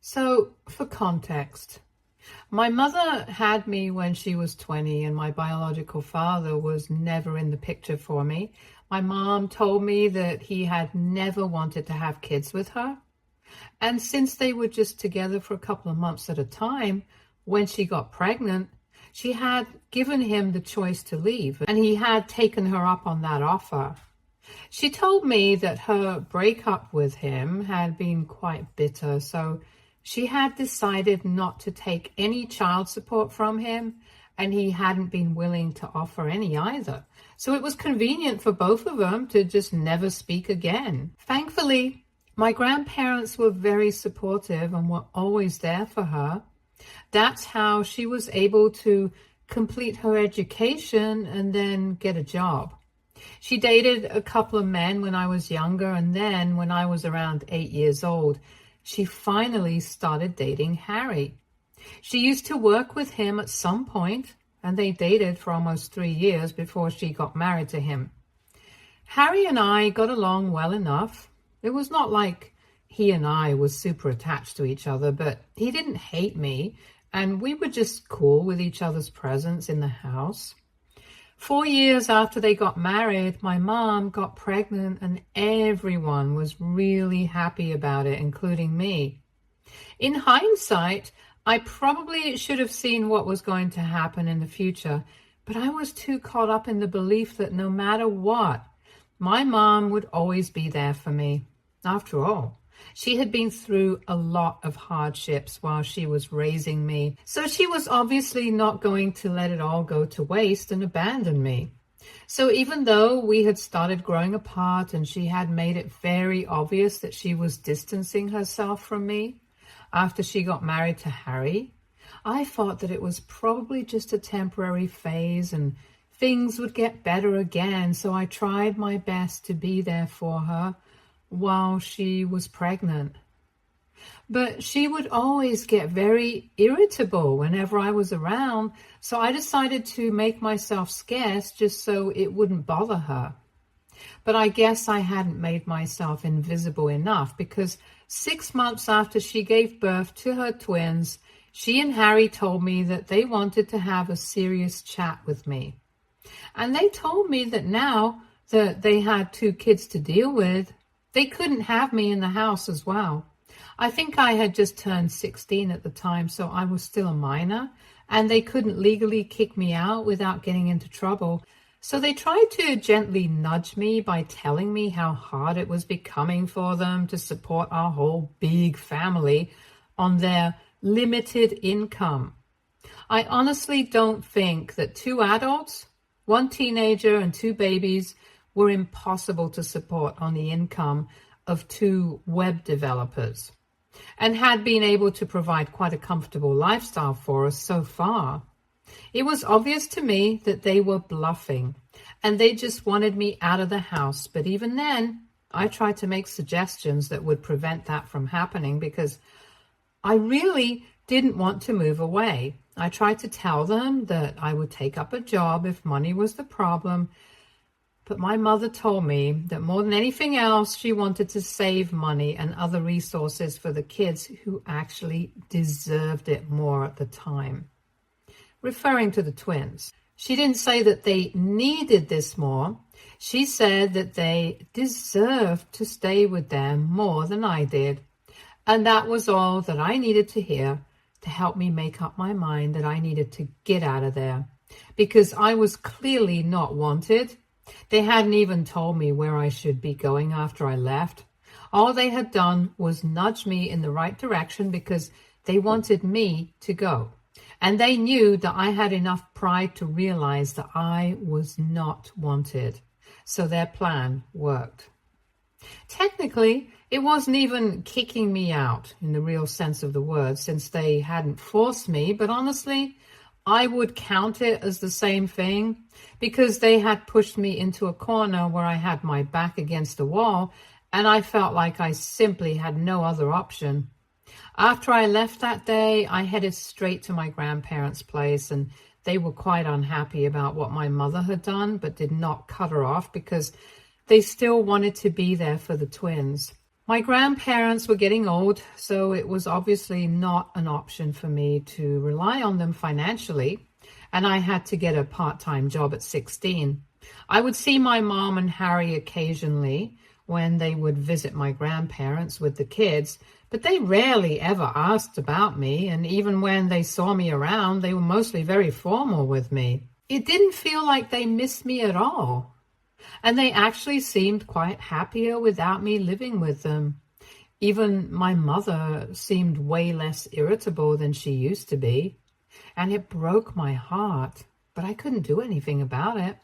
So, for context, my mother had me when she was 20, and my biological father was never in the picture for me. My mom told me that he had never wanted to have kids with her. And since they were just together for a couple of months at a time, when she got pregnant, she had given him the choice to leave, and he had taken her up on that offer. She told me that her breakup with him had been quite bitter, so she had decided not to take any child support from him, and he hadn't been willing to offer any either. So it was convenient for both of them to just never speak again. Thankfully, my grandparents were very supportive and were always there for her. That's how she was able to complete her education and then get a job. She dated a couple of men when I was younger, and then when I was around 8 years old, she finally started dating Harry. She used to work with him at some point, and they dated for almost 3 years before she got married to him. Harry and I got along well enough. It was not like he and I were super attached to each other, but he didn't hate me, and we were just cool with each other's presence in the house. 4 years after they got married, my mom got pregnant, and everyone was really happy about it, including me. In hindsight, I probably should have seen what was going to happen in the future, but I was too caught up in the belief that no matter what, my mom would always be there for me. After all, she had been through a lot of hardships while she was raising me, so she was obviously not going to let it all go to waste and abandon me. So even though we had started growing apart and she had made it very obvious that she was distancing herself from me after she got married to Harry, I thought that it was probably just a temporary phase and things would get better again, so I tried my best to be there for her while she was pregnant. But she would always get very irritable whenever I was around, so I decided to make myself scarce just so it wouldn't bother her. But I guess I hadn't made myself invisible enough, because 6 months after she gave birth to her twins, she and Harry told me that they wanted to have a serious chat with me. And they told me that now that they had 2 kids to deal with, they couldn't have me in the house as well. I think I had just turned 16 at the time, so I was still a minor, and they couldn't legally kick me out without getting into trouble. So they tried to gently nudge me by telling me how hard it was becoming for them to support our whole big family on their limited income. I honestly don't think that 2 adults, 1 teenager and 2 babies were impossible to support on the income of 2 web developers, and had been able to provide quite a comfortable lifestyle for us so far. It was obvious to me that they were bluffing, and they just wanted me out of the house. But even then, I tried to make suggestions that would prevent that from happening, because I really didn't want to move away. I tried to tell them that I would take up a job if money was the problem, but my mother told me that more than anything else, she wanted to save money and other resources for the kids who actually deserved it more at the time. Referring to the twins, she didn't say that they needed this more. She said that they deserved to stay with them more than I did. And that was all that I needed to hear to help me make up my mind that I needed to get out of there, because I was clearly not wanted. They hadn't even told me where I should be going after I left. All they had done was nudge me in the right direction because they wanted me to go. And they knew that I had enough pride to realize that I was not wanted. So their plan worked. Technically, it wasn't even kicking me out in the real sense of the word, since they hadn't forced me, but honestly, I would count it as the same thing, because they had pushed me into a corner where I had my back against the wall, and I felt like I simply had no other option. After I left that day, I headed straight to my grandparents' place, and they were quite unhappy about what my mother had done, but did not cut her off because they still wanted to be there for the twins. My grandparents were getting old, so it was obviously not an option for me to rely on them financially, and I had to get a part-time job at 16. I would see my mom and Harry occasionally when they would visit my grandparents with the kids, but they rarely ever asked about me, and even when they saw me around, they were mostly very formal with me. It didn't feel like they missed me at all, and they actually seemed quite happier without me living with them. Even my mother seemed way less irritable than she used to be, and it broke my heart, but I couldn't do anything about it.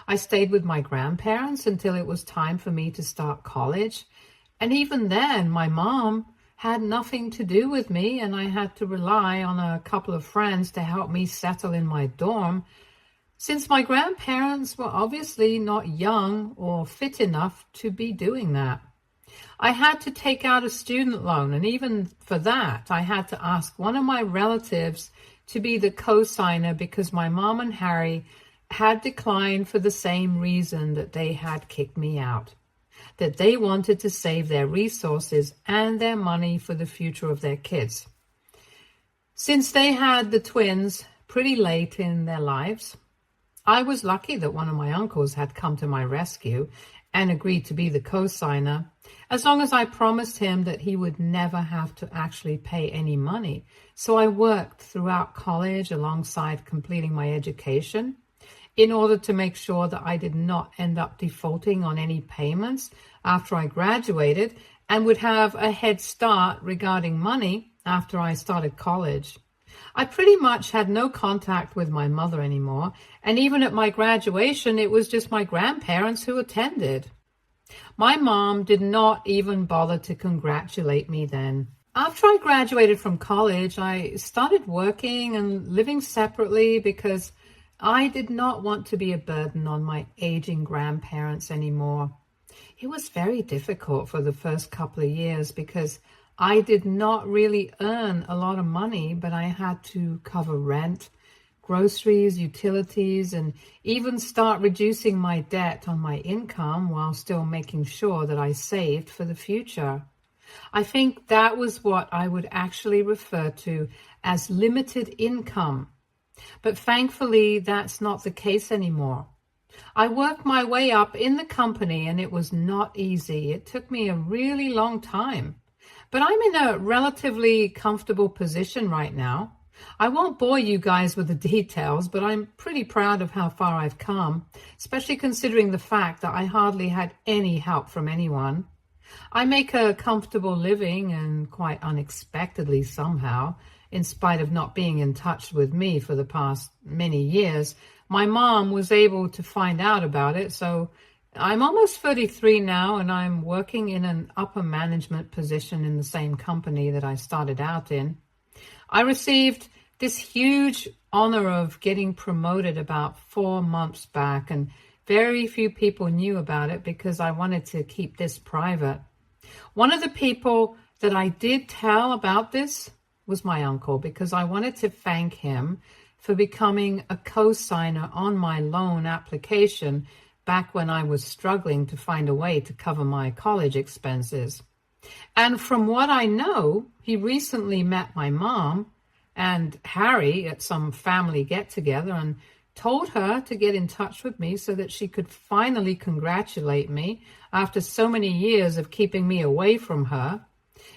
I stayed with my grandparents until it was time for me to start college, and even then, my mom had nothing to do with me, and I had to rely on a couple of friends to help me settle in my dorm, since my grandparents were obviously not young or fit enough to be doing that. I had to take out a student loan, and even for that, I had to ask one of my relatives to be the co-signer because my mom and Harry had declined for the same reason that they had kicked me out, that they wanted to save their resources and their money for the future of their kids. Since they had the twins pretty late in their lives, I was lucky that one of my uncles had come to my rescue and agreed to be the co-signer, as long as I promised him that he would never have to actually pay any money. So I worked throughout college alongside completing my education in order to make sure that I did not end up defaulting on any payments after I graduated and would have a head start regarding money after I started college. I pretty much had no contact with my mother anymore, and even at my graduation, it was just my grandparents who attended. My mom did not even bother to congratulate me then. After I graduated from college, I started working and living separately because I did not want to be a burden on my aging grandparents anymore. It was very difficult for the first couple of years because I did not really earn a lot of money, but I had to cover rent, groceries, utilities, and even start reducing my debt on my income while still making sure that I saved for the future. I think that was what I would actually refer to as limited income. But thankfully, that's not the case anymore. I worked my way up in the company, and it was not easy. It took me a really long time. But I'm in a relatively comfortable position right now. I won't bore you guys with the details, but I'm pretty proud of how far I've come, especially considering the fact that I hardly had any help from anyone. I make a comfortable living, and quite unexpectedly somehow, in spite of not being in touch with me for the past many years, my mom was able to find out about it. So I'm almost 33 now, and I'm working in an upper management position in the same company that I started out in. I received this huge honor of getting promoted about 4 months back, and very few people knew about it because I wanted to keep this private. One of the people that I did tell about this was my uncle, because I wanted to thank him for becoming a co-signer on my loan application back when I was struggling to find a way to cover my college expenses. And from what I know, he recently met my mom and Harry at some family get-together and told her to get in touch with me so that she could finally congratulate me after so many years of keeping me away from her,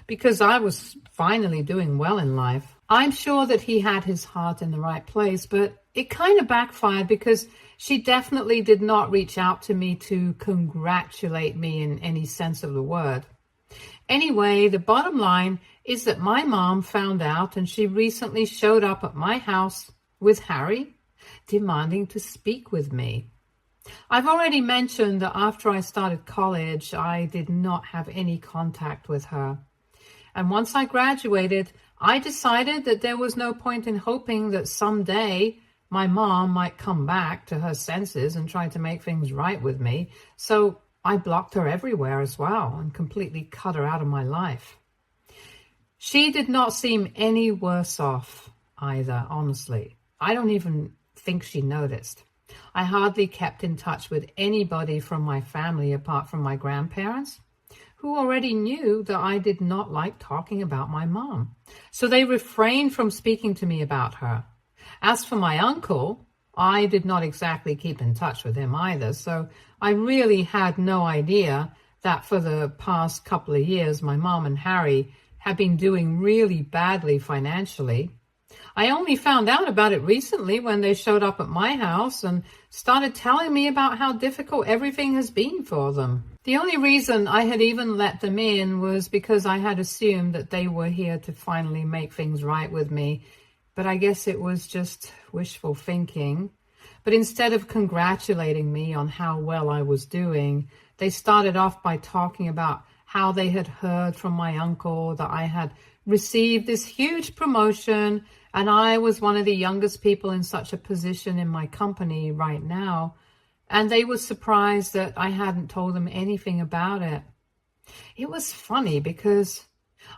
because I was finally doing well in life. I'm sure that he had his heart in the right place, but it kind of backfired because she definitely did not reach out to me to congratulate me in any sense of the word. Anyway, the bottom line is that my mom found out, and she recently showed up at my house with Harry, demanding to speak with me. I've already mentioned that after I started college, I did not have any contact with her. And once I graduated, I decided that there was no point in hoping that someday my mom might come back to her senses and try to make things right with me. So I blocked her everywhere as well and completely cut her out of my life. She did not seem any worse off either, honestly. I don't even think she noticed. I hardly kept in touch with anybody from my family apart from my grandparents. who already knew that I did not like talking about my mom. So they refrained from speaking to me about her. As for my uncle, I did not exactly keep in touch with him either, so I really had no idea that for the past couple of years, my mom and Harry had been doing really badly financially. I only found out about it recently when they showed up at my house and started telling me about how difficult everything has been for them. The only reason I had even let them in was because I had assumed that they were here to finally make things right with me. But I guess it was just wishful thinking. But instead of congratulating me on how well I was doing, they started off by talking about how they had heard from my uncle that I had received this huge promotion and I was one of the youngest people in such a position in my company right now. And they were surprised that I hadn't told them anything about it. It was funny because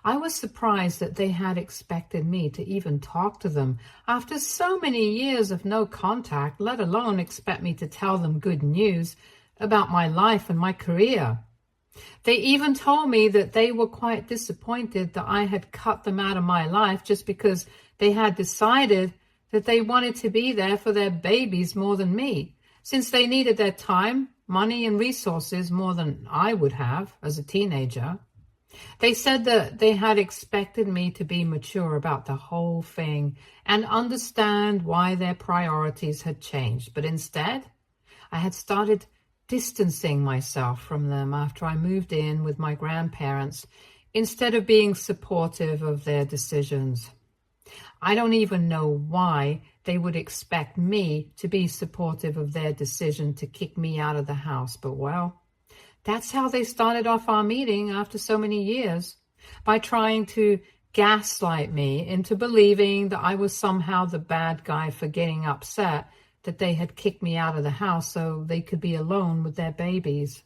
I was surprised that they had expected me to even talk to them after so many years of no contact, let alone expect me to tell them good news about my life and my career. They even told me that they were quite disappointed that I had cut them out of my life just because they had decided that they wanted to be there for their babies more than me, since they needed their time, money, and resources more than I would have as a teenager. They said that they had expected me to be mature about the whole thing and understand why their priorities had changed. But instead, I had started distancing myself from them after I moved in with my grandparents instead of being supportive of their decisions. I don't even know why they would expect me to be supportive of their decision to kick me out of the house, but well, that's how they started off our meeting after so many years, by trying to gaslight me into believing that I was somehow the bad guy for getting upset that they had kicked me out of the house so they could be alone with their babies.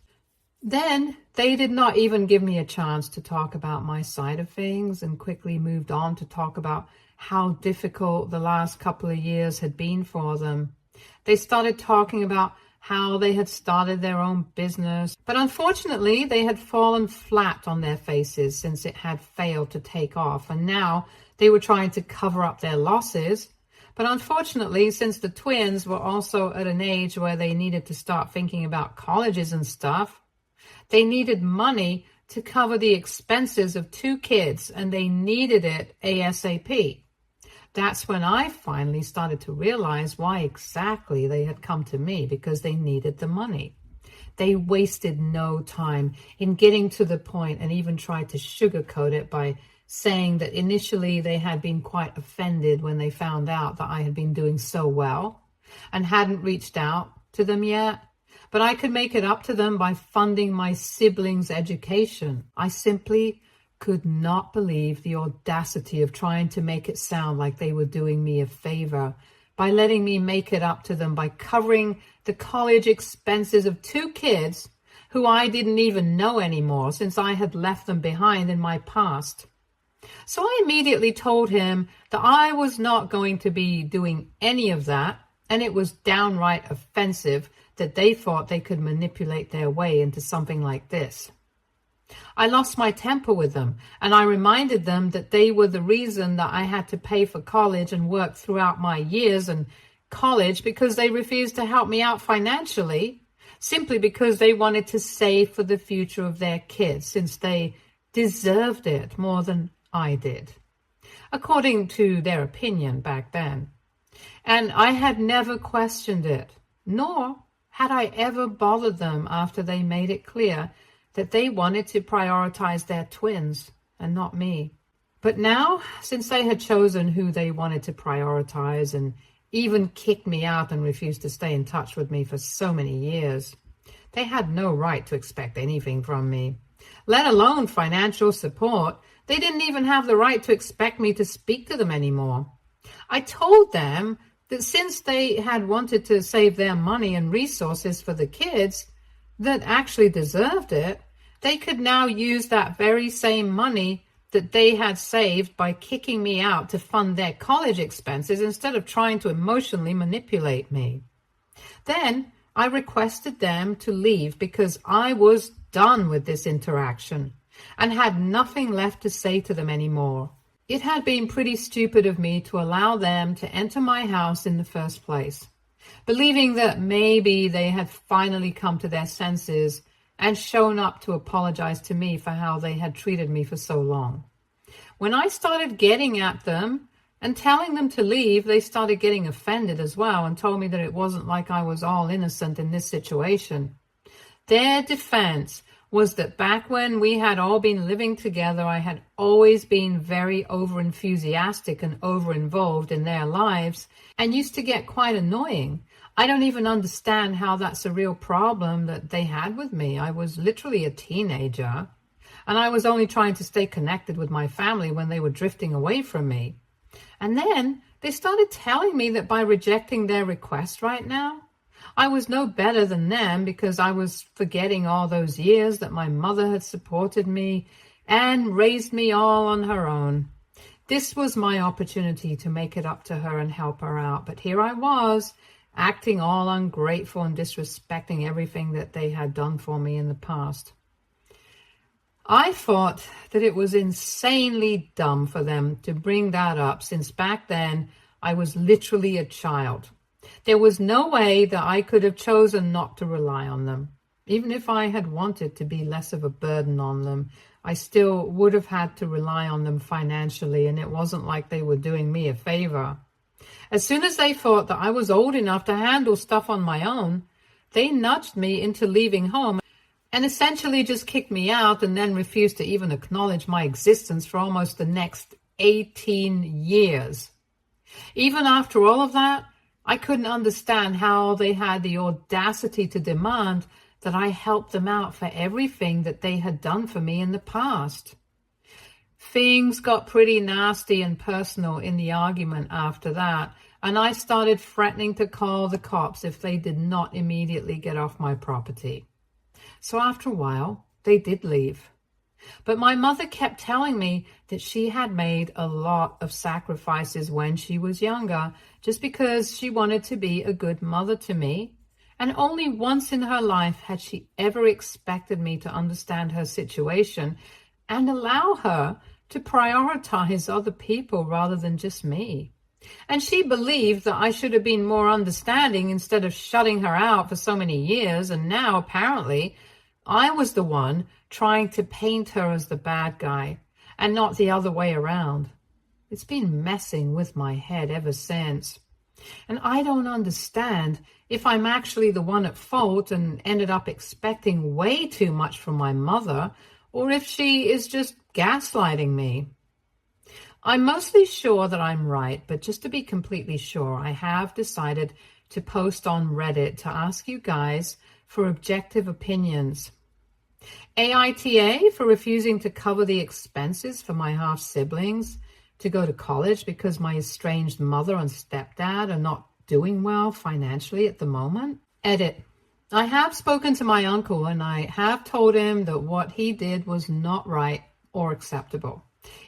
Then they did not even give me a chance to talk about my side of things and quickly moved on to talk about how difficult the last couple of years had been for them. They started talking about how they had started their own business, but unfortunately they had fallen flat on their faces since it had failed to take off, and now they were trying to cover up their losses. But unfortunately, since the twins were also at an age where they needed to start thinking about colleges and stuff, they needed money to cover the expenses of 2 kids, and they needed it ASAP. That's when I finally started to realize why exactly they had come to me, because they needed the money. They wasted no time in getting to the point and even tried to sugarcoat it by saying that initially they had been quite offended when they found out that I had been doing so well and hadn't reached out to them yet. But I could make it up to them by funding my siblings' education. I simply could not believe the audacity of trying to make it sound like they were doing me a favor by letting me make it up to them by covering the college expenses of 2 kids who I didn't even know anymore since I had left them behind in my past. So I immediately told him that I was not going to be doing any of that, and it was downright offensive that they thought they could manipulate their way into something like this. I lost my temper with them, and I reminded them that they were the reason that I had to pay for college and work throughout my years in college because they refused to help me out financially, simply because they wanted to save for the future of their kids, since they deserved it more than I did, according to their opinion back then. And I had never questioned it, nor had I ever bothered them after they made it clear that they wanted to prioritize their twins and not me. But now, since they had chosen who they wanted to prioritize and even kicked me out and refused to stay in touch with me for so many years, they had no right to expect anything from me, let alone financial support. They didn't even have the right to expect me to speak to them anymore. I told them that since they had wanted to save their money and resources for the kids that actually deserved it, they could now use that very same money that they had saved by kicking me out to fund their college expenses instead of trying to emotionally manipulate me. Then I requested them to leave because I was done with this interaction and had nothing left to say to them anymore. It had been pretty stupid of me to allow them to enter my house in the first place, believing that maybe they had finally come to their senses and shown up to apologize to me for how they had treated me for so long. When I started getting at them and telling them to leave, they started getting offended as well and told me that it wasn't like I was all innocent in this situation. Their defense was that back when we had all been living together, I had always been very over-enthusiastic and over-involved in their lives and used to get quite annoying. I don't even understand how that's a real problem that they had with me. I was literally a teenager, and I was only trying to stay connected with my family when they were drifting away from me. And then they started telling me that by rejecting their request right now, I was no better than them because I was forgetting all those years that my mother had supported me and raised me all on her own. This was my opportunity to make it up to her and help her out. But here I was, acting all ungrateful and disrespecting everything that they had done for me in the past. I thought that it was insanely dumb for them to bring that up, since back then I was literally a child. There was no way that I could have chosen not to rely on them. Even if I had wanted to be less of a burden on them, I still would have had to rely on them financially, and it wasn't like they were doing me a favor. As soon as they thought that I was old enough to handle stuff on my own, they nudged me into leaving home and essentially just kicked me out and then refused to even acknowledge my existence for almost the next 18 years. Even after all of that, I couldn't understand how they had the audacity to demand that I help them out for everything that they had done for me in the past. Things got pretty nasty and personal in the argument after that, and I started threatening to call the cops if they did not immediately get off my property. So after a while, they did leave. But my mother kept telling me that she had made a lot of sacrifices when she was younger, just because she wanted to be a good mother to me. And only once in her life had she ever expected me to understand her situation and allow her to prioritize other people rather than just me. And she believed that I should have been more understanding instead of shutting her out for so many years. And now, apparently, I was the one trying to paint her as the bad guy and not the other way around. It's been messing with my head ever since. And I don't understand if I'm actually the one at fault and ended up expecting way too much from my mother, or if she is just gaslighting me. I'm mostly sure that I'm right, but just to be completely sure, I have decided to post on Reddit to ask you guys for objective opinions. AITA for refusing to cover the expenses for my half-siblings to go to college because my estranged mother and stepdad are not doing well financially at the moment. Edit. I have spoken to my uncle and I have told him that what he did was not right or acceptable.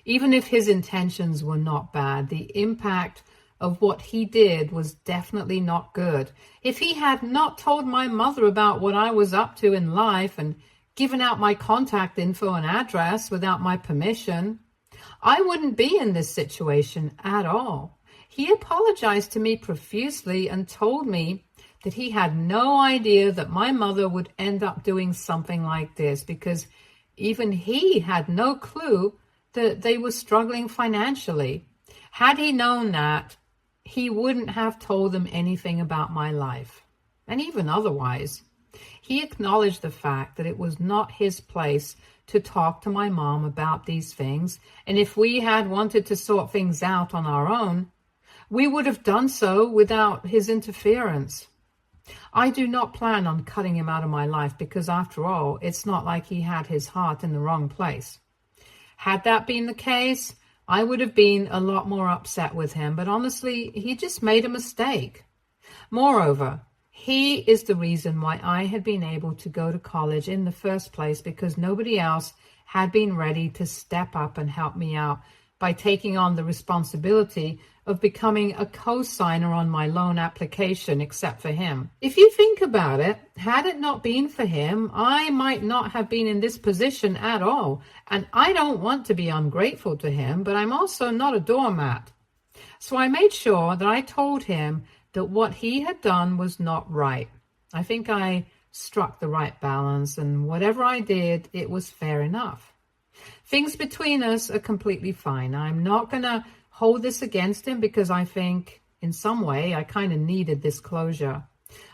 Even if his intentions were not bad, the impact of what he did was definitely not good. If he had not told my mother about what I was up to in life and given out my contact info and address without my permission, I wouldn't be in this situation at all. He apologized to me profusely and told me that he had no idea that my mother would end up doing something like this because even he had no clue that they were struggling financially. Had he known that, he wouldn't have told them anything about my life. And even otherwise, he acknowledged the fact that it was not his place to talk to my mom about these things. And if we had wanted to sort things out on our own, we would have done so without his interference. I do not plan on cutting him out of my life because, after all, it's not like he had his heart in the wrong place. Had that been the case, I would have been a lot more upset with him, but honestly, he just made a mistake. Moreover, he is the reason why I had been able to go to college in the first place, because nobody else had been ready to step up and help me out by taking on the responsibility of becoming a co-signer on my loan application, except for him. If you think about it, had it not been for him, I might not have been in this position at all. And I don't want to be ungrateful to him, but I'm also not a doormat. So I made sure that I told him that what he had done was not right. I think I struck the right balance, and whatever I did, it was fair enough. Things between us are completely fine. I'm not going to hold this against him because I think in some way I kind of needed this closure.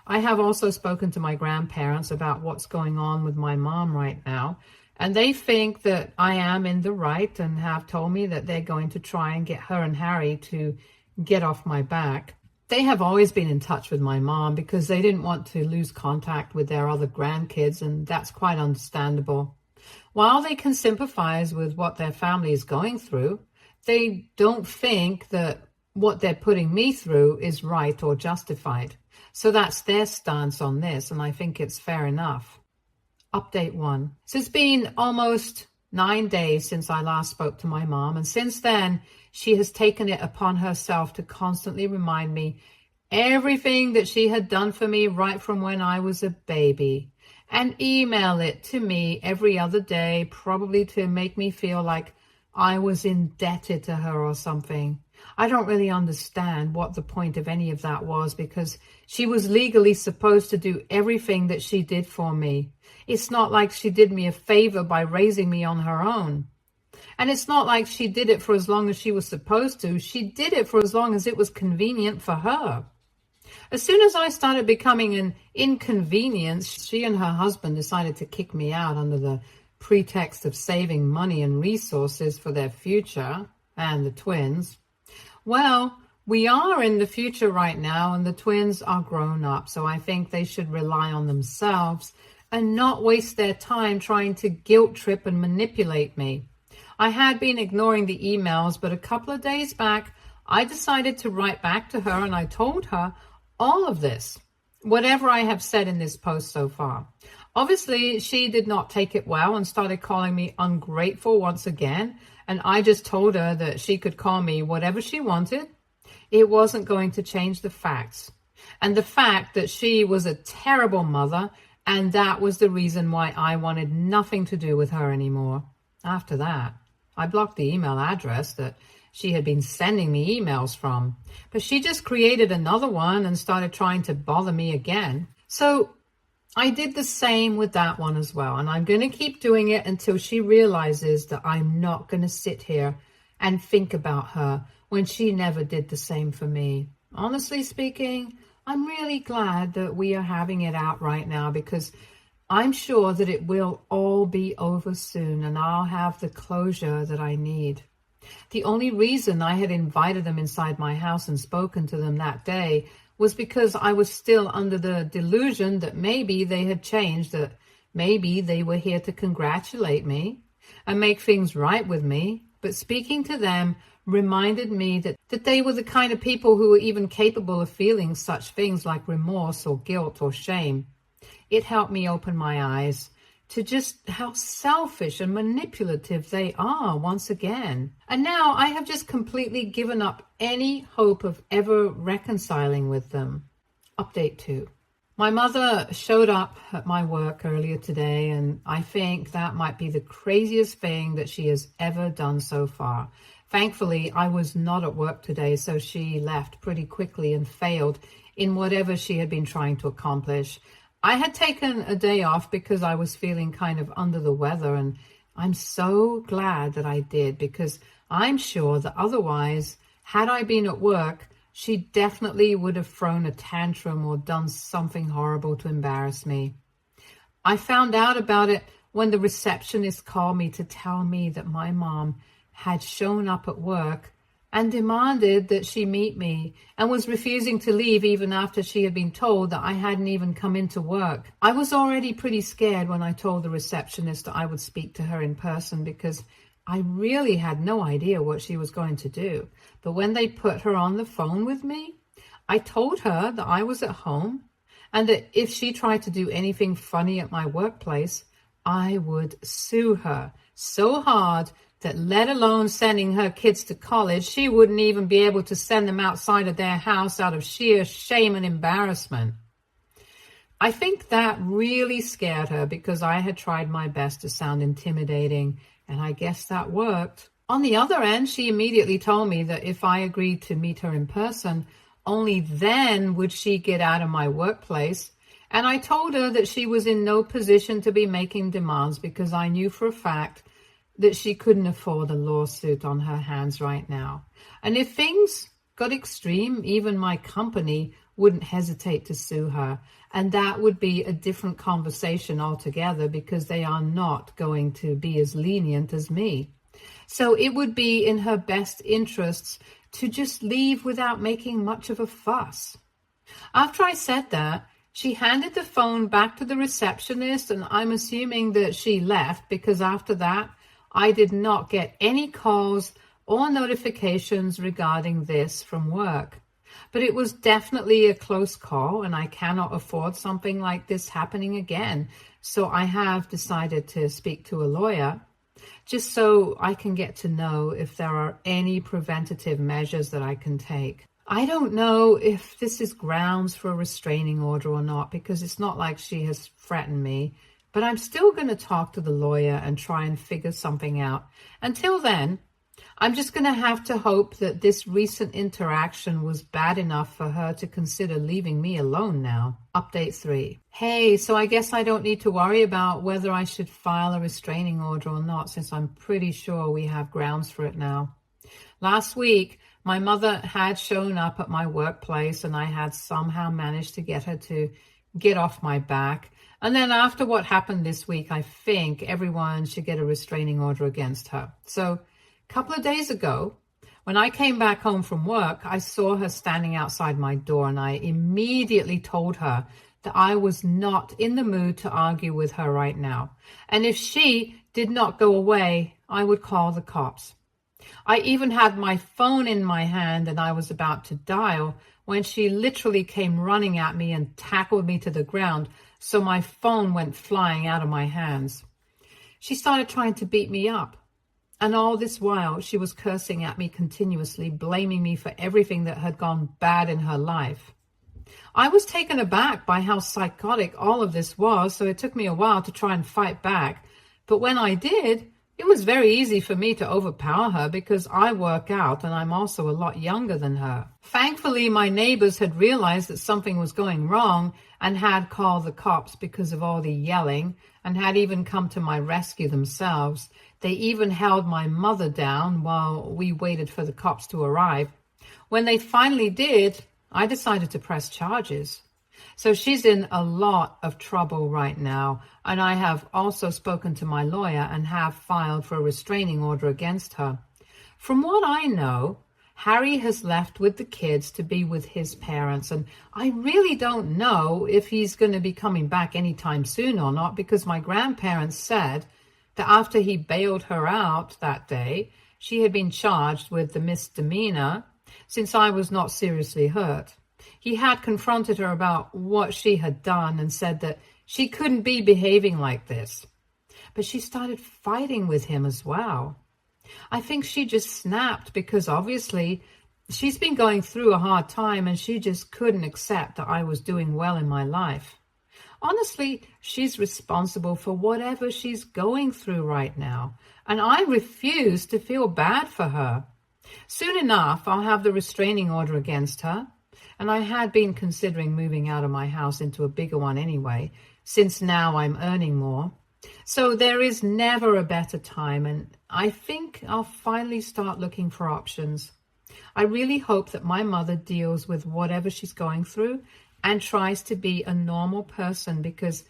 I have also spoken to my grandparents about what's going on with my mom right now, and they think that I am in the right and have told me that they're going to try and get her and Harry to get off my back. They have always been in touch with my mom because they didn't want to lose contact with their other grandkids, and that's quite understandable. While they can sympathize with what their family is going through, they don't think that what they're putting me through is right or justified. So that's their stance on this, and I think it's fair enough. Update 1. So it's been almost 9 days since I last spoke to my mom, and since then, she has taken it upon herself to constantly remind me everything that she had done for me right from when I was a baby, and email it to me every other day, probably to make me feel like I was indebted to her or something. I don't really understand what the point of any of that was, because she was legally supposed to do everything that she did for me. It's not like she did me a favor by raising me on her own. And it's not like she did it for as long as she was supposed to. She did it for as long as it was convenient for her. As soon as I started becoming an inconvenience, she and her husband decided to kick me out under the pretext of saving money and resources for their future and the twins. Well, we are in the future right now, and the twins are grown up, so I think they should rely on themselves and not waste their time trying to guilt trip and manipulate me. I had been ignoring the emails, but a couple of days back, I decided to write back to her, and I told her all of this, whatever I have said in this post so far. Obviously, she did not take it well and started calling me ungrateful once again, and I just told her that she could call me whatever she wanted. It wasn't going to change the facts, and the fact that she was a terrible mother, and that was the reason why I wanted nothing to do with her anymore. After that, I blocked the email address that she had been sending me emails from, but she just created another one and started trying to bother me again. So I did the same with that one as well, and I'm going to keep doing it until she realizes that I'm not going to sit here and think about her when she never did the same for me. Honestly speaking, I'm really glad that we are having it out right now, because I'm sure that it will all be over soon and I'll have the closure that I need. The only reason I had invited them inside my house and spoken to them that day was because I was still under the delusion that maybe they had changed, that maybe they were here to congratulate me and make things right with me. But speaking to them reminded me that they were the kind of people who were even capable of feeling such things like remorse or guilt or shame. It helped me open my eyes to just how selfish and manipulative they are once again. And now I have just completely given up any hope of ever reconciling with them. Update 2. My mother showed up at my work earlier today, and I think that might be the craziest thing that she has ever done so far. Thankfully, I was not at work today, so she left pretty quickly and failed in whatever she had been trying to accomplish. I had taken a day off because I was feeling kind of under the weather, and I'm so glad that I did, because I'm sure that otherwise, had I been at work, she definitely would have thrown a tantrum or done something horrible to embarrass me. I found out about it when the receptionist called me to tell me that my mom had shown up at work and demanded that she meet me, and was refusing to leave even after she had been told that I hadn't even come into work. I was already pretty scared when I told the receptionist that I would speak to her in person, because I really had no idea what she was going to do. But when they put her on the phone with me, I told her that I was at home, and that if she tried to do anything funny at my workplace, I would sue her so hard that let alone sending her kids to college, she wouldn't even be able to send them outside of their house out of sheer shame and embarrassment. I think that really scared her because I had tried my best to sound intimidating, and I guess that worked. On the other end, she immediately told me that if I agreed to meet her in person, only then would she get out of my workplace. And I told her that she was in no position to be making demands because I knew for a fact that she couldn't afford a lawsuit on her hands right now. And if things got extreme, even my company wouldn't hesitate to sue her. And that would be a different conversation altogether because they are not going to be as lenient as me. So it would be in her best interests to just leave without making much of a fuss. After I said that, she handed the phone back to the receptionist, and I'm assuming that she left because after that, I did not get any calls or notifications regarding this from work. But it was definitely a close call, and I cannot afford something like this happening again. So I have decided to speak to a lawyer just so I can get to know if there are any preventative measures that I can take. I don't know if this is grounds for a restraining order or not because it's not like she has threatened me, but I'm still going to talk to the lawyer and try and figure something out. Until then, I'm just going to have to hope that this recent interaction was bad enough for her to consider leaving me alone now. Update 3. Hey, so I guess I don't need to worry about whether I should file a restraining order or not since I'm pretty sure we have grounds for it now. Last week, my mother had shown up at my workplace and I had somehow managed to get her to get off my back. And then after what happened this week, I think everyone should get a restraining order against her. So a couple of days ago, when I came back home from work, I saw her standing outside my door and I immediately told her that I was not in the mood to argue with her right now. And if she did not go away, I would call the cops. I even had my phone in my hand and I was about to dial when she literally came running at me and tackled me to the ground, so my phone went flying out of my hands. She started trying to beat me up. And all this while, she was cursing at me continuously, blaming me for everything that had gone bad in her life. I was taken aback by how psychotic all of this was, so it took me a while to try and fight back. But when I did, it was very easy for me to overpower her because I work out and I'm also a lot younger than her. Thankfully, my neighbors had realized that something was going wrong and had called the cops because of all the yelling and had even come to my rescue themselves. They even held my mother down while we waited for the cops to arrive. When they finally did, I decided to press charges. So she's in a lot of trouble right now, and I have also spoken to my lawyer and have filed for a restraining order against her. From what I know, Harry has left with the kids to be with his parents, and I really don't know if he's going to be coming back anytime soon or not, because my grandparents said that after he bailed her out that day, she had been charged with the misdemeanor since I was not seriously hurt. He had confronted her about what she had done and said that she couldn't be behaving like this. But she started fighting with him as well. I think she just snapped because obviously she's been going through a hard time and she just couldn't accept that I was doing well in my life. Honestly, she's responsible for whatever she's going through right now, and I refuse to feel bad for her. Soon enough, I'll have the restraining order against her. And I had been considering moving out of my house into a bigger one anyway, since now I'm earning more. So there is never a better time, and I think I'll finally start looking for options. I really hope that my mother deals with whatever she's going through and tries to be a normal person, because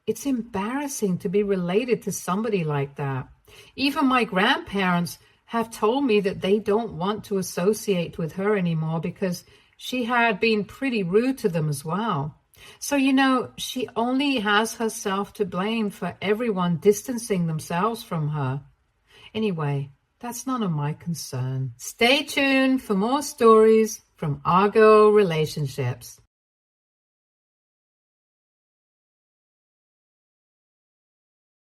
it's embarrassing to be related to somebody like that. Even my grandparents have told me that they don't want to associate with her anymore because she had been pretty rude to them as well. So, she only has herself to blame for everyone distancing themselves from her. Anyway, that's none of my concern. Stay tuned for more stories from Argo Relationships.